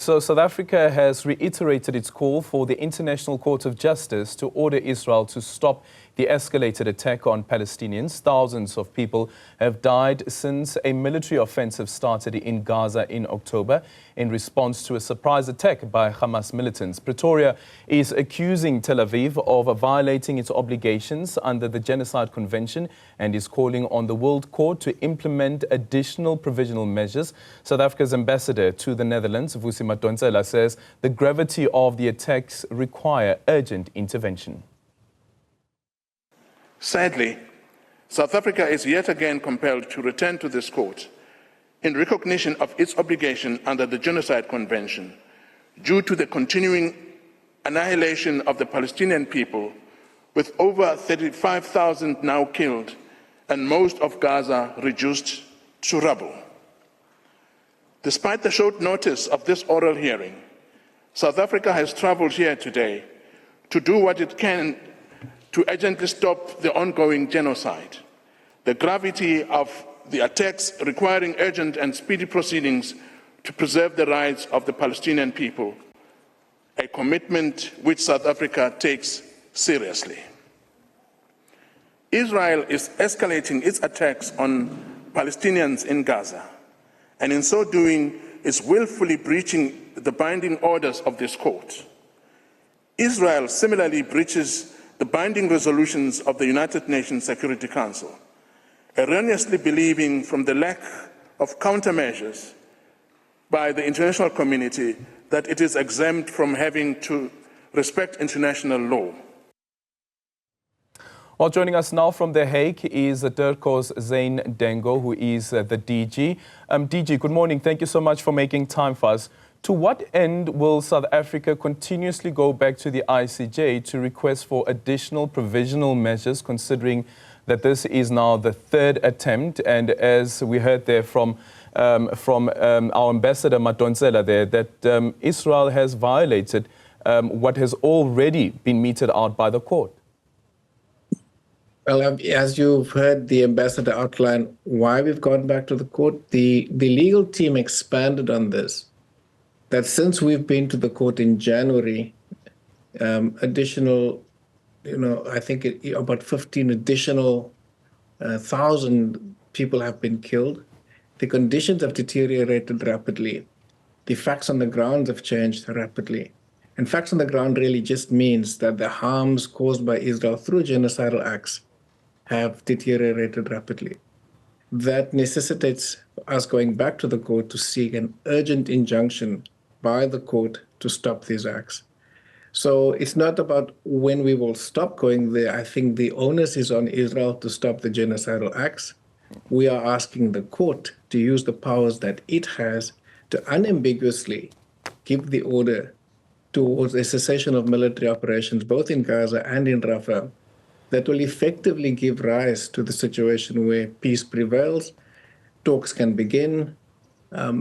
So South Africa has reiterated its call for the International Court of Justice to order Israel to stop the escalated attack on Palestinians. Thousands of people have died since a military offensive started in Gaza in October in response to a surprise attack by Hamas militants. Pretoria is accusing Tel Aviv of violating its obligations under the Genocide Convention and is calling on the World Court to implement additional provisional measures. South Africa's ambassador to the Netherlands, Vusi Madonsela, says the gravity of the attacks require urgent intervention. Sadly, South Africa is yet again compelled to return to this court in recognition of its obligation under the Genocide Convention due to the continuing annihilation of the Palestinian people, with over 35,000 now killed and most of Gaza reduced to rubble. Despite the short notice of this oral hearing, South Africa has traveled here today to do what it can to urgently stop the ongoing genocide. The gravity of the attacks requiring urgent and speedy proceedings to preserve the rights of the Palestinian people, a commitment which South Africa takes seriously. Israel is escalating its attacks on Palestinians in Gaza, and in so doing is willfully breaching the binding orders of this court. Israel similarly breaches the binding resolutions of the United Nations Security Council, erroneously believing from the lack of countermeasures by the international community that it is exempt from having to respect international law. Well, joining us now from The Hague is DIRCO's Zane Dangor, who is the DG. DG, good morning. Thank you so much for making time for us. To what end will South Africa continuously go back to the ICJ to request for additional provisional measures, considering that this is now the third attempt? And as we heard there from our ambassador Madonsela there, that Israel has violated what has already been meted out by the court. Well, as you've heard the ambassador outline why we've gone back to the court, the legal team expanded on this. That since we've been to the court in January, additional, I think about 15 additional thousand people have been killed. The conditions have deteriorated rapidly. The facts on the ground have changed rapidly. And facts on the ground really just means that the harms caused by Israel through genocidal acts have deteriorated rapidly. That necessitates us going back to the court to seek an urgent injunction by the court to stop these acts. So it's not about when we will stop going there. I think the onus is on Israel to stop the genocidal acts. We are asking the court to use the powers that it has to unambiguously give the order towards a cessation of military operations, both in Gaza and in Rafah, that will effectively give rise to the situation where peace prevails, talks can begin,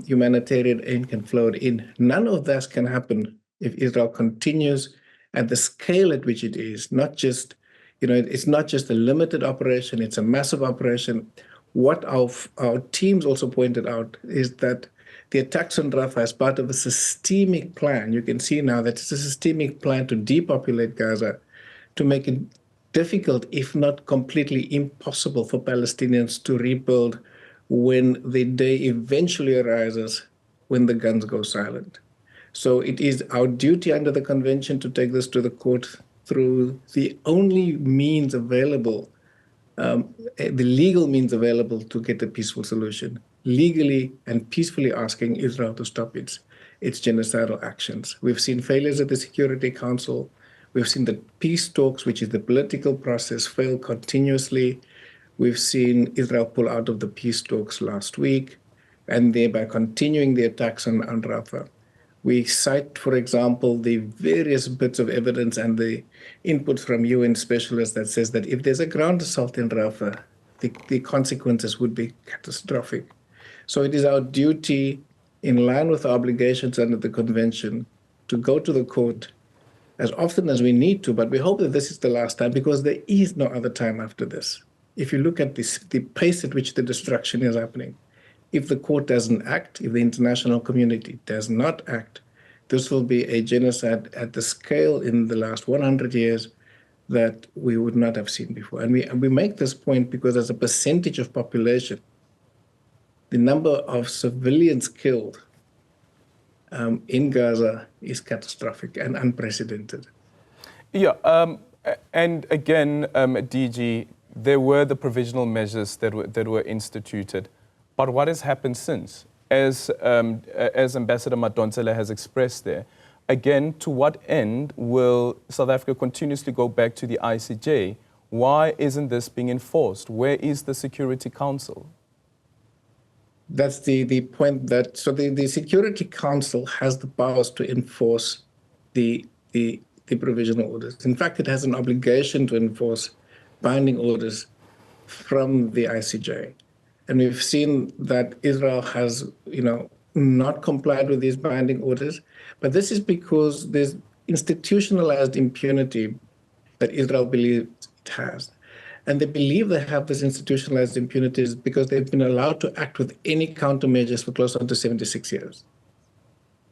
humanitarian aid can flow in. None of that can happen if Israel continues at the scale at which it is. Not just, it's not just a limited operation, it's a massive operation. What our teams also pointed out is that the attacks on Rafah as part of a systemic plan. You can see now that it's a systemic plan to depopulate Gaza, to make it difficult, if not completely impossible, for Palestinians to rebuild when the day eventually arises when the guns go silent. So it is our duty under the convention to take this to the court through the only means available, the legal means available to get a peaceful solution, legally and peacefully asking Israel to stop its genocidal actions. We've seen failures at the Security Council. We've seen the peace talks, which is the political process, fail continuously. We've seen Israel pull out of the peace talks last week, and thereby continuing the attacks on Rafah. We cite, for example, the various bits of evidence and the inputs from UN specialists that says that if there's a ground assault in Rafah, the consequences would be catastrophic. So it is our duty, in line with our obligations under the convention, to go to the court as often as we need to, but we hope that this is the last time, because there is no other time after this. If you look at the pace at which the destruction is happening, if the court doesn't act, if the international community does not act, this will be a genocide at the scale in the last 100 years that we would not have seen before. And we make this point because as a percentage of population, the number of civilians killed in Gaza is catastrophic and unprecedented. Yeah, and again, DG, there were the provisional measures that were instituted, but what has happened since? As Ambassador Madonsela has expressed there, again, to what end will South Africa continuously go back to the ICJ? Why isn't this being enforced? Where is the Security Council? That's the point that, so the Security Council has the powers to enforce the provisional orders. In fact, it has an obligation to enforce binding orders from the ICJ. And we've seen that Israel has, not complied with these binding orders. But this is because there's institutionalized impunity that Israel believes it has. And they believe they have this institutionalized impunity because they've been allowed to act with any countermeasures for close on to 76 years.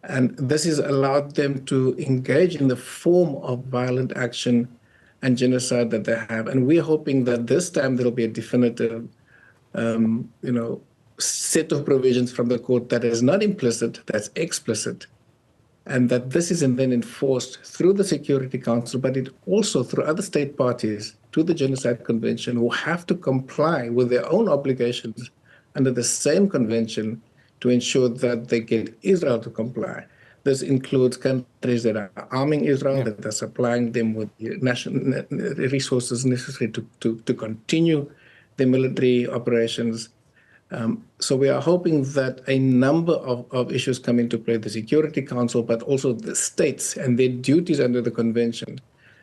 And this has allowed them to engage in the form of violent action and genocide that they have. And we're hoping that this time there'll be a definitive, set of provisions from the court that is not implicit, that's explicit, and that this is then enforced through the Security Council, but it also through other state parties to the Genocide Convention who have to comply with their own obligations under the same convention to ensure that they get Israel to comply. This includes countries that are arming Israel, that are supplying them with national resources necessary to continue the military operations. So we are hoping that a number of issues come into play, the Security Council, but also the states and their duties under the convention,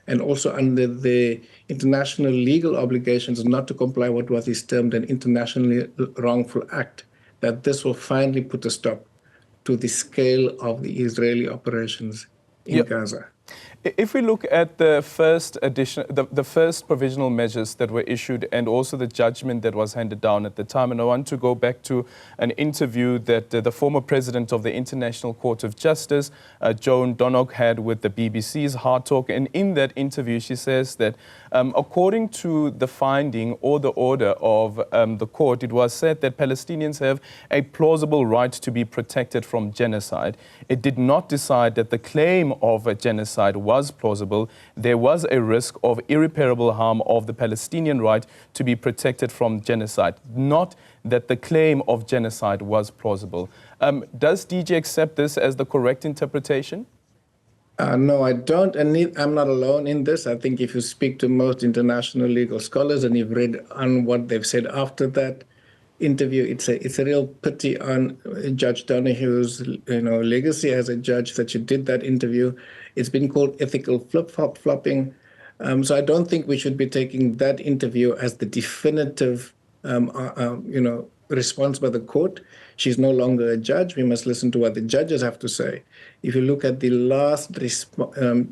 and also under the international legal obligations not to comply with what is termed an internationally wrongful act, that this will finally put a stop to the scale of the Israeli operations in Gaza. If we look at the first edition, the first provisional measures that were issued and also the judgment that was handed down at the time, and I want to go back to an interview that the former president of the International Court of Justice, Joan Donnock, had with the BBC's Hard Talk. And in that interview, she says that according to the finding or the order of the court, it was said that Palestinians have a plausible right to be protected from genocide. It did not decide that the claim of a genocide was plausible. There was a risk of irreparable harm of the Palestinian right to be protected from genocide, not that the claim of genocide was plausible. Does DG accept this as the correct interpretation? No, I don't, and I'm not alone in this. I think if you speak to most international legal scholars and you've read on what they've said after that interview, it's a real pity on Judge Donohue's legacy as a judge that she did that interview. It's been called ethical flip-flopping. So I don't think we should be taking that interview as the definitive response by the court. She's no longer a judge. We must listen to what the judges have to say. If you look at the last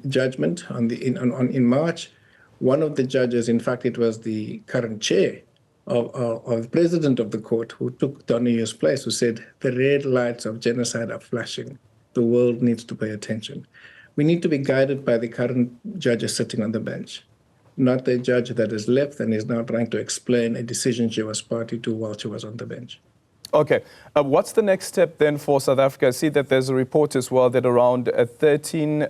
judgment in March, one of the judges, in fact, it was the current chair of the president of the court who took Donohue's place, who said the red lights of genocide are flashing. The world needs to pay attention. We need to be guided by the current judges sitting on the bench, not the judge that is left and is now trying to explain a decision she was party to while she was on the bench. Okay. What's the next step then for South Africa? I see that there's a report as well that around 13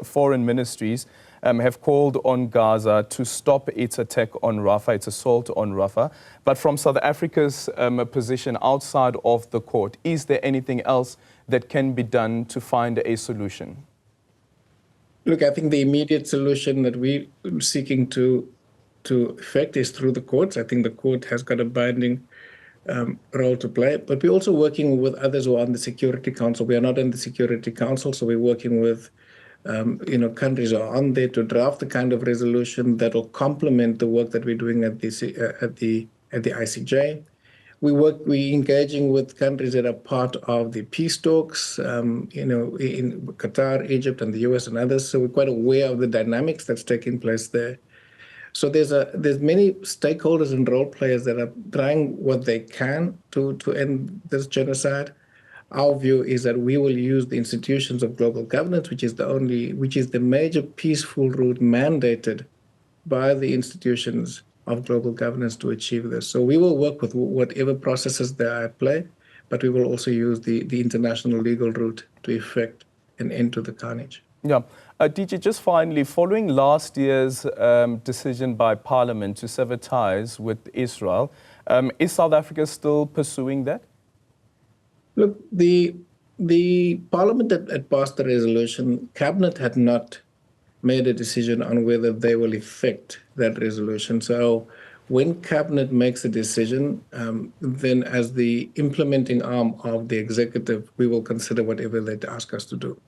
foreign ministries have called on Gaza to stop its attack on Rafah, its assault on Rafah. But from South Africa's position outside of the court, is there anything else that can be done to find a solution? Look, I think the immediate solution that we're seeking to effect is through the courts. I think the court has got a binding role to play, but we're also working with others who are on the Security Council. We are not in the Security Council, so we're working with countries are on there to draft the kind of resolution that will complement the work that we're doing at the ICJ. We're engaging with countries that are part of the peace talks, in Qatar, Egypt, and the US and others. So we're quite aware of the dynamics that's taking place there. So there's many stakeholders and role players that are trying what they can to end this genocide. Our view is that we will use the institutions of global governance, which is the major peaceful route mandated by the institutions of global governance to achieve this. So we will work with whatever processes there are at play, but we will also use the international legal route to effect an end to the carnage. Yeah. DG, just finally, following last year's decision by Parliament to sever ties with Israel, is South Africa still pursuing that? Look, the Parliament that passed the resolution, Cabinet had not made a decision on whether they will effect that resolution. So when Cabinet makes a decision, then as the implementing arm of the executive, we will consider whatever they ask us to do.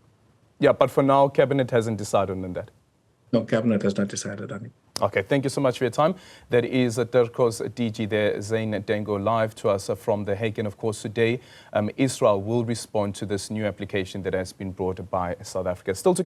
Yeah, but for now, Cabinet hasn't decided on that. No, Cabinet has not decided on it. Okay, thank you so much for your time. That is DIRCO's DG there, Zane Dangor, live to us from The Hague. And of course, today, Israel will respond to this new application that has been brought by South Africa. Still to